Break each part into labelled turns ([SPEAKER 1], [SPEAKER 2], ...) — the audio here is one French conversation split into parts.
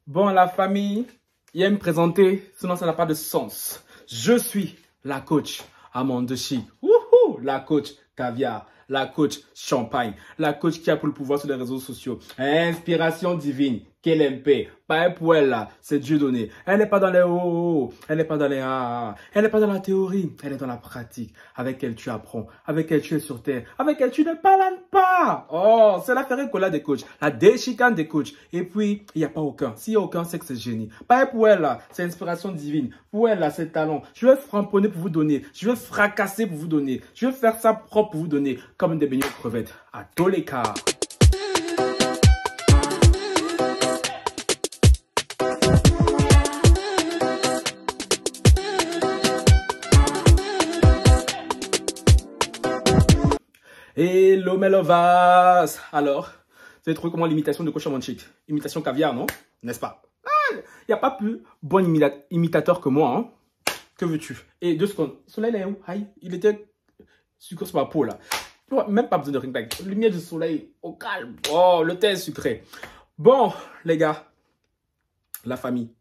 [SPEAKER 1] Bon, la famille, il a me présenter, sinon ça n'a pas de sens. Je suis la coach Amande Chic. Wouhou, la coach caviar, la coach champagne, la coach qui a pour le pouvoir sur les réseaux sociaux. Inspiration divine, qu'elle aime paix. Pas pour elle là, c'est Dieu donné. Elle n'est pas dans les oh, elle n'est pas dans les ah, elle n'est pas dans la théorie, elle est dans la pratique. Avec elle tu apprends, avec elle tu es sur terre, avec elle tu ne parles pas. Oh, c'est la ferrée des coachs, la déchicane des coachs. Et puis, il n'y a pas aucun. S'il n'y a aucun, c'est que c'est génie. Pas pour elle là, c'est inspiration divine. Pour elle là, c'est talent. Je vais framponner pour vous donner. Je vais fracasser pour vous donner. Je vais faire ça propre pour vous donner. Comme des beignets de crevettes. À tous les cas. Hello mes lovas. Alors, vous avez trouvé comment l'imitation de Coach Amande Chic? Imitation caviar, non? N'est-ce pas? Il n'y a pas plus bon imitateur que moi. Hein? Que veux-tu? Et 2 secondes. Soleil est où? Aïe, il était sucré sur ma peau là. Tu vois, même pas besoin de ring back. Lumière du soleil au calme. Oh, le thé est sucré. Bon, les gars, la famille.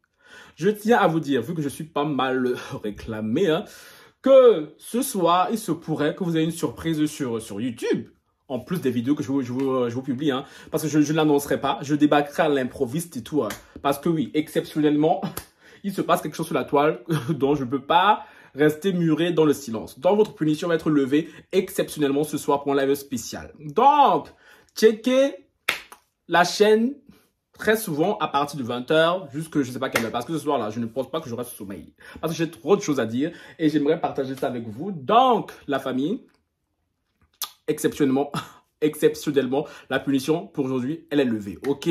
[SPEAKER 1] Je tiens à vous dire, vu que je suis pas mal réclamé, hein, que ce soir, il se pourrait que vous ayez une surprise sur YouTube. En plus des vidéos que je vous publie. Hein, parce que je ne l'annoncerai pas. Je débarquerai à l'improviste et tout. Hein, parce que oui, exceptionnellement, il se passe quelque chose sur la toile dont je ne peux pas rester muré dans le silence. Donc, votre punition va être levée exceptionnellement ce soir pour un live spécial. Donc, checkez la chaîne très souvent à partir de 20 h jusque je ne sais pas quelle heure. Parce que ce soir-là, je ne pense pas que j'aurai ce sommeil. Parce que j'ai trop de choses à dire et j'aimerais partager ça avec vous. Donc, la famille, exceptionnellement, la punition pour aujourd'hui, elle est levée. Ok?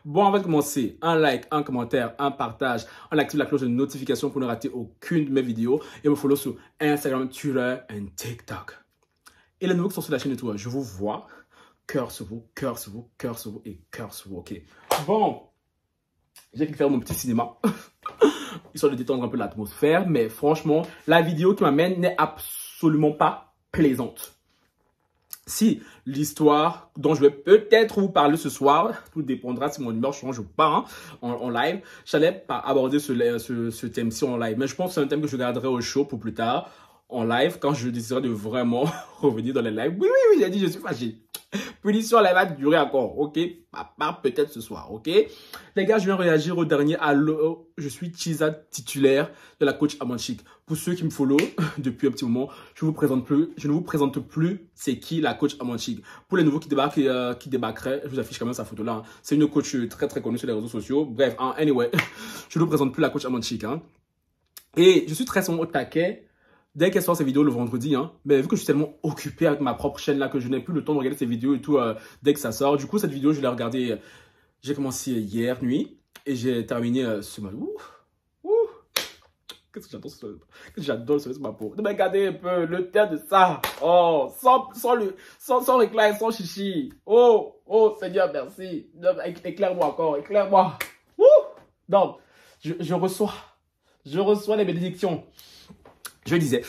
[SPEAKER 1] Bon, on va commencer. Un like, un commentaire, un partage. On active la cloche de notification pour ne rater aucune de mes vidéos. Et me follow sur Instagram, Twitter et TikTok. Et les nouveaux qui sont sur la chaîne et tout, je vous vois. Cœur sur vous, cœur sur vous, cœur sur vous et cœur sur vous. Ok? Bon, j'ai que faire mon petit cinéma. Histoire de détendre un peu l'atmosphère. Mais franchement, la vidéo qui m'amène n'est absolument pas plaisante. Si l'histoire dont je vais peut-être vous parler ce soir, tout dépendra si mon humeur change ou pas hein, en live, j'allais pas aborder ce thème-ci en live. Mais je pense que c'est un thème que je garderai au show pour plus tard, en live, quand je déciderai de vraiment revenir dans les lives. Oui, j'ai dit, je suis fâché. Punition, elle va durer encore, ok? À part peut-être ce soir, ok? Les gars, je viens réagir au dernier. Allô, je suis Chiza, titulaire de la coach Amande Chic. Pour ceux qui me follow depuis un petit moment, je ne vous présente plus c'est qui la coach Amande Chic. Pour les nouveaux qui débarqueraient, je vous affiche quand même sa photo là. Hein. C'est une coach très très connue sur les réseaux sociaux. Bref, hein, anyway, je ne vous présente plus la coach Amande Chic. Hein. Et je suis très souvent au taquet. Dès qu'elle sort ces vidéos le vendredi, hein, mais vu que je suis tellement occupé avec ma propre chaîne là que je n'ai plus le temps de regarder ces vidéos et tout dès que ça sort. Du coup, cette vidéo, je l'ai regardée, j'ai commencé hier nuit et j'ai terminé ce matin. Qu'est-ce que j'adore le soleil sur ma peau. De me regarder un peu le teint de ça. Oh, sans réclame, sans chichi. Oh, Seigneur, merci. Éclaire-moi encore, éclaire-moi. Donc, je reçois les bénédictions. Je disais,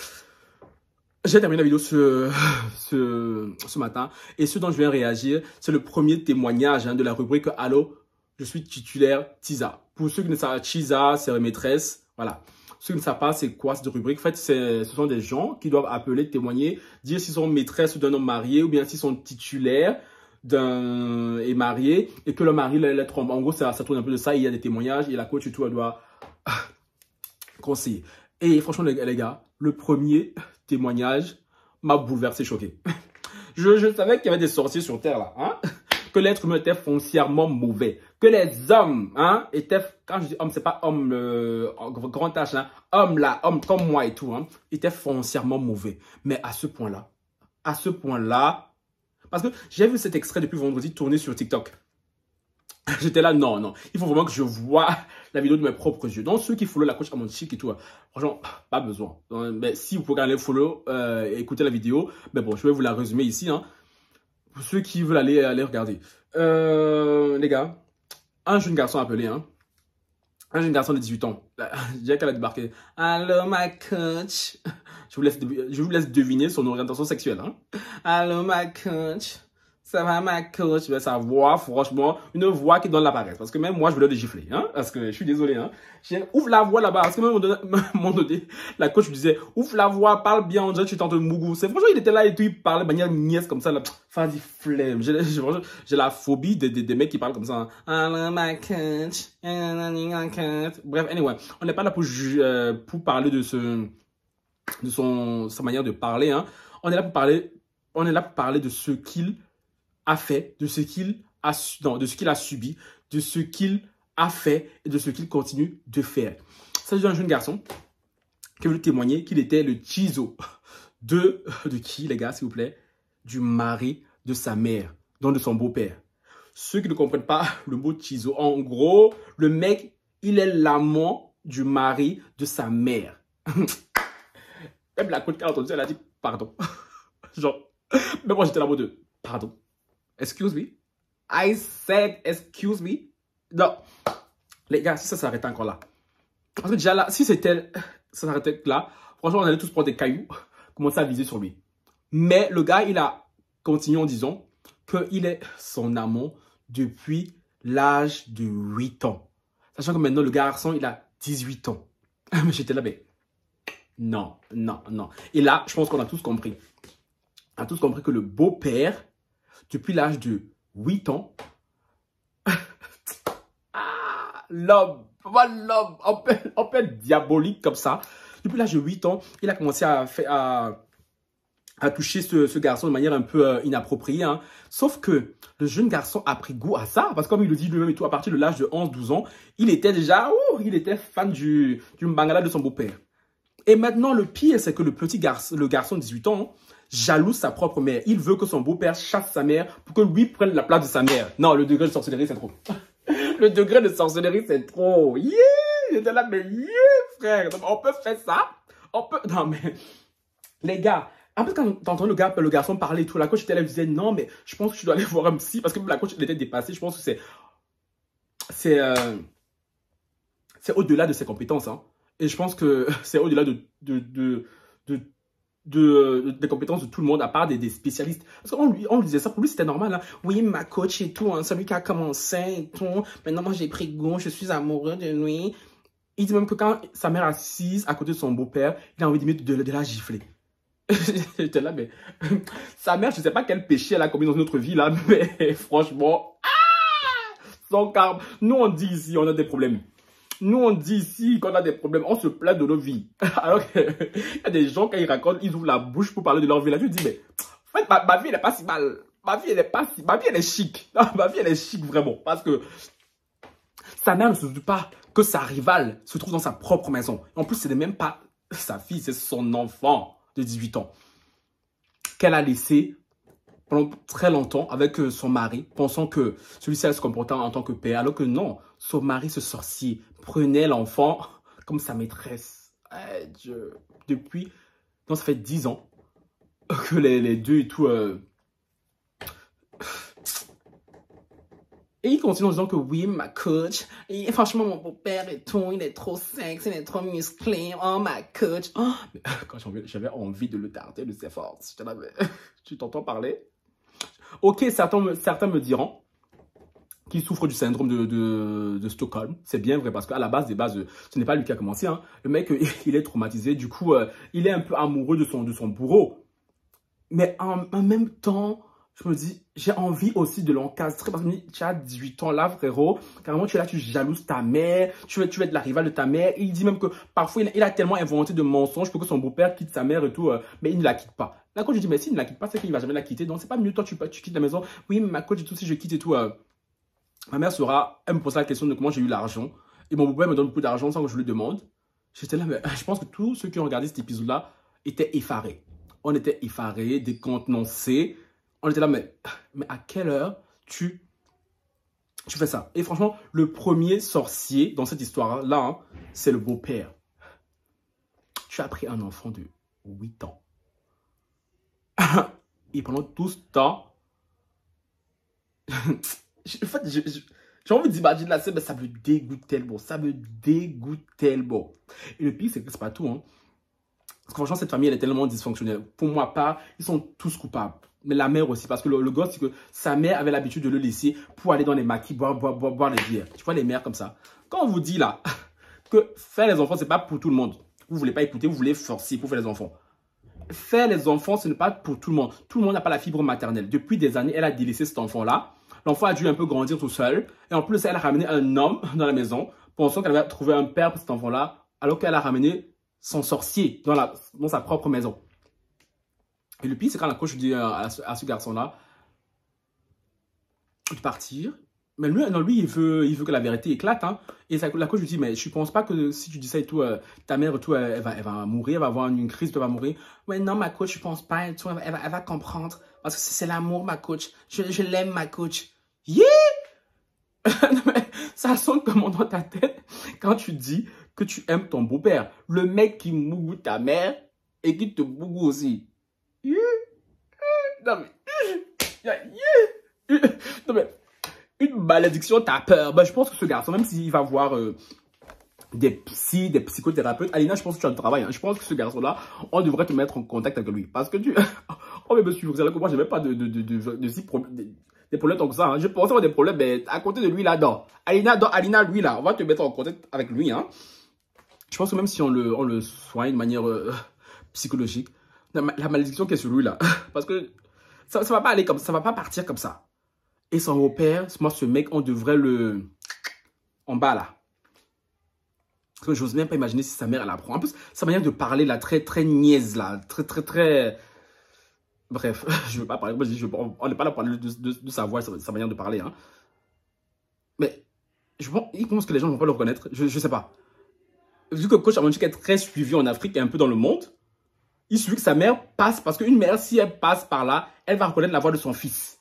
[SPEAKER 1] j'ai terminé la vidéo ce matin et ce dont je viens réagir, c'est le premier témoignage hein, de la rubrique « Allô, je suis titulaire Tiza ». Pour ceux qui ne savent pas, Tiza, c'est maîtresse, voilà. Ceux qui ne savent pas, c'est quoi cette rubrique? En fait, ce sont des gens qui doivent appeler, témoigner, dire s'ils sont maîtresses d'un homme marié ou bien s'ils sont titulaires d'un et marié et que le mari les trompe. En gros, ça tourne un peu de ça. Il y a des témoignages et la coach et tout, elle doit conseiller. Et franchement, les gars, le premier témoignage m'a bouleversé, choqué. Je savais qu'il y avait des sorciers sur Terre, là. Hein? Que l'être humain était foncièrement mauvais. Que les hommes, hein, étaient... Quand je dis homme, c'est pas homme grand H, hein. Homme comme moi et tout, hein, étaient foncièrement mauvais. Mais à ce point-là, parce que j'ai vu cet extrait depuis vendredi tourner sur TikTok. J'étais là, non. Il faut vraiment que je vois la vidéo de mes propres yeux. Donc, ceux qui follow la coach Amande Chic et tout, franchement, pas besoin. Mais si vous pouvez aller follow et écouter la vidéo, mais bon, je vais vous la résumer ici. Hein, pour ceux qui veulent aller regarder. Les gars, un jeune garçon appelé, hein. Un jeune garçon de 18 ans. Je dirais qu'elle a débarqué. Allô, ma coach. Je vous laisse deviner son orientation sexuelle. Hein. Allô, ma coach. Ça va, ma coach? Ben, sa voix, franchement, une voix qui donne la paresse. Parce que même moi, je voulais le gifler, hein. Parce que je suis désolé, hein. Ouvre la voix là-bas. Parce que même à un moment donné, la coach me disait, ouvre la voix, parle bien, on dirait que tu es en train de mougou. C'est franchement, il était là et tout, il parlait de manière niaise comme ça, là. Vas-y, flemme. J'ai la phobie des mecs qui parlent comme ça, hein. Hello, my coach. Bref, anyway, on n'est pas là pour parler de sa manière de parler, hein. On est là pour parler de ce qu'il a fait, de ce qu'il a subi, de ce qu'il a fait et de ce qu'il continue de faire. Il s'agit d'un jeune garçon qui veut témoigner qu'il était le Chizo de qui, les gars, s'il vous plaît? Du mari de sa mère, donc de son beau-père. Ceux qui ne comprennent pas le mot Chizo, en gros, le mec, il est l'amant du mari de sa mère. Même la côte qui a entendu, elle a dit pardon. Genre, mais moi j'étais là en mode pardon. Excuse me. I said excuse me. Non. Les gars, si ça s'arrêtait encore là. Parce que déjà là, si ça s'arrêtait là, franchement, on allait tous prendre des cailloux, commencer à viser sur lui. Mais le gars, il a continué en disant qu'il est son amant depuis l'âge de 8 ans. Sachant que maintenant, le garçon, il a 18 ans. Mais j'étais là, mais non, non, non. Et là, je pense qu'on a tous compris. On a tous compris que le beau-père, depuis l'âge de 8 ans, l'homme, un peu diabolique comme ça, depuis l'âge de 8 ans, il a commencé à toucher ce garçon de manière un peu inappropriée. Hein. Sauf que le jeune garçon a pris goût à ça, parce que comme il le dit lui-même et tout, à partir de l'âge de 11-12 ans, il était déjà, il était fan du mangala de son beau-père. Et maintenant, le pire, c'est que le garçon de 18 ans, jalouse sa propre mère. Il veut que son beau-père chasse sa mère pour que lui prenne la place de sa mère. Non, le degré de sorcellerie, c'est trop. Le degré de sorcellerie, c'est trop. Yeah! J'étais là, mais yeah, frère. On peut faire ça? On peut... Non, mais... Les gars, en fait, quand t'entends le garçon parler et tout, la coach était là, elle disait, non, mais je pense que tu dois aller voir un psy. Parce que la coach, elle était dépassée. Je pense que c'est au-delà de ses compétences, hein. Et je pense que c'est au-delà des compétences de tout le monde, à part des spécialistes. Parce qu'on lui disait ça, pour lui c'était normal. Hein. Oui, ma coach et tout, hein, c'est lui qui a commencé et tout. Maintenant, moi j'ai pris goût, je suis amoureux de lui. Il dit même que quand sa mère est assise à côté de son beau-père, il a envie de la gifler. J'étais là, mais sa mère, je sais pas quel péché elle a commis dans notre vie là, mais franchement, son karma. Nous on dit ici, on a des problèmes. Nous, on dit ici qu'on a des problèmes, on se plaint de nos vies. Alors qu'il y a des gens, quand ils racontent, ils ouvrent la bouche pour parler de leur vie. Là, je dis, mais en fait, ma vie, elle n'est pas si mal. Ma vie, elle est chic. Non, ma vie, elle est chic, vraiment. Parce que sa mère ne se doute pas que sa rivale se trouve dans sa propre maison. En plus, ce n'est même pas sa fille, c'est son enfant de 18 ans qu'elle a laissé pendant très longtemps avec son mari, pensant que celui-ci allait se comporter en tant que père, alors que non, son mari, ce sorcier, prenait l'enfant comme sa maîtresse. Depuis, non, ça fait 10 ans que les deux et tout... Et il continue en disant que oui, ma coach, et franchement, mon beau-père et tout, il est trop sexy, il est trop musclé, oh, ma coach. Oh. Mais, quand j'avais envie de le tarder de ses forces, j'étais là, mais tu t'entends parler? Ok, certains me diront qu'il souffre du syndrome de Stockholm. C'est bien vrai parce qu'à la base des bases, ce n'est pas lui qui a commencé. Hein. Le mec, il est traumatisé. Du coup, il est un peu amoureux de son bourreau. Mais en même temps, je me dis, j'ai envie aussi de l'encastrer parce que tu as 18 ans là, frérot. Carrément, tu es là, tu jalouses ta mère. Tu veux être la rivale de ta mère. Et il dit même que parfois, il a tellement inventé de mensonges pour que son beau-père quitte sa mère et tout. Mais il ne la quitte pas. Là, quand je dis, mais s'il ne la quitte pas, c'est qu'il ne va jamais la quitter. Donc, c'est pas mieux, toi, tu quittes la maison. Oui, mais ma coach et tout, si je quitte et tout, ma mère elle me posera la question de comment j'ai eu l'argent. Et mon beau-père me donne beaucoup d'argent sans que je lui demande. J'étais là, mais je pense que tous ceux qui ont regardé cet épisode-là étaient effarés. On était effarés, décontenancés. On était là, mais à quelle heure tu fais ça? Et franchement, le premier sorcier dans cette histoire-là, hein, c'est le beau-père. Tu as pris un enfant de 8 ans. Et pendant tout ce temps, en fait, j'ai envie d'imaginer la scène, mais ça me dégoûte tellement. Ça me dégoûte tellement. Et le pire, c'est que c'est pas tout. Hein. Parce que franchement, cette famille, elle est tellement dysfonctionnelle. Pour moi, ils sont tous coupables. Mais la mère aussi, parce que le gosse, c'est que sa mère avait l'habitude de le laisser pour aller dans les maquis, boire les bières. Tu vois les mères comme ça. Quand on vous dit là que faire les enfants, c'est pas pour tout le monde. Vous voulez pas écouter, vous voulez forcer pour faire les enfants. Faire les enfants, ce n'est pas pour tout le monde. Tout le monde n'a pas la fibre maternelle. Depuis des années, elle a délaissé cet enfant-là. L'enfant a dû un peu grandir tout seul. Et en plus, elle a ramené un homme dans la maison, pensant qu'elle avait trouvé un père pour cet enfant-là, alors qu'elle a ramené son sorcier dans sa propre maison. Et le pire, c'est quand la coach dit à ce garçon-là de partir. Mais lui, non, lui il veut que la vérité éclate. Hein. Et la coach lui dit, mais je ne pense pas que si tu dis ça et tout, ta mère et tout, elle va mourir, elle va avoir une crise, elle va mourir. Ouais, non, ma coach, je ne pense pas. Tout, elle va comprendre. Parce que c'est l'amour, ma coach. Je l'aime, ma coach. Yeah! Ça sonne comment dans ta tête quand tu dis que tu aimes ton beau-père. Le mec qui mougou ta mère et qui te bougou aussi. Yeah! Non, mais... Non, mais... Une malédiction, t'as peur. Ben, je pense que ce garçon, même s'il va voir des psychothérapeutes, Alina, je pense que tu as le travail. Hein. Je pense que ce garçon-là, on devrait te mettre en contact avec lui. Parce que tu... on va me suivre. Vous savez que moi, je n'avais pas des problèmes tant que ça. Hein. Je pensais avoir des problèmes, mais à côté de lui, là-dedans. Alina, lui, là, on va te mettre en contact avec lui. Hein. Je pense que même si on le soigne de manière psychologique, la malédiction qui est sur lui, là, parce que ça va pas aller comme ça, ça va pas partir comme ça. Et son beau-père, moi, ce mec, on devrait le... en bas, là. Parce que j'ose même pas imaginer si sa mère, elle apprend. En plus, sa manière de parler, là, très niaise, là. Très... Bref, je veux pas parler. Moi, on n'est pas là pour parler de sa voix, sa manière de parler, hein. Mais, il pense que les gens ne vont pas le reconnaître. Je sais pas. Vu que Coach Chamanchik est très suivi en Afrique et un peu dans le monde, il suffit que sa mère passe. Parce qu'une mère, si elle passe par là, elle va reconnaître la voix de son fils.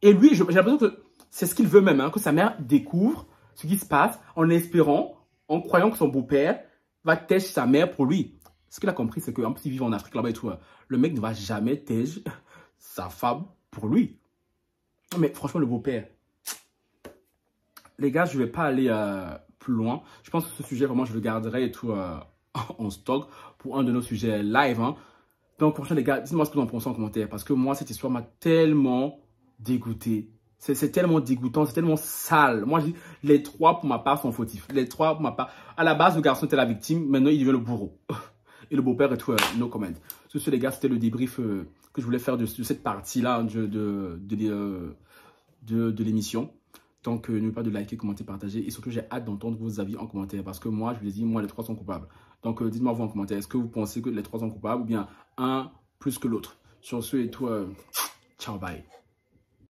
[SPEAKER 1] Et lui, j'ai l'impression que c'est ce qu'il veut même, hein, que sa mère découvre ce qui se passe en espérant, en croyant que son beau-père va tèche sa mère pour lui. Ce qu'il a compris, c'est qu'en plus, il vit en Afrique là-bas et tout. Le mec ne va jamais tèche sa femme pour lui. Mais franchement, le beau-père. Les gars, je ne vais pas aller plus loin. Je pense que ce sujet, vraiment, je le garderai et tout en stock pour un de nos sujets live. Hein. Donc, franchement, les gars, dites-moi ce que vous en pensez en commentaire. Parce que moi, cette histoire m'a tellement... dégoûté. C'est tellement dégoûtant, c'est tellement sale. Moi, je dis, les trois, pour ma part, sont fautifs. Les trois, pour ma part. À la base, le garçon était la victime. Maintenant, il devient le bourreau. Et le beau-père et tout, no comment. Sur ce, les gars, c'était le débrief que je voulais faire de cette partie-là de l'émission. Donc, n'oubliez pas de liker, commenter, partager. Et surtout, j'ai hâte d'entendre vos avis en commentaire. Parce que moi, je vous l'ai dit, moi, les trois sont coupables. Donc, dites-moi vous en commentaire. Est-ce que vous pensez que les trois sont coupables ou bien un plus que l'autre? Sur ce et tout, ciao, bye.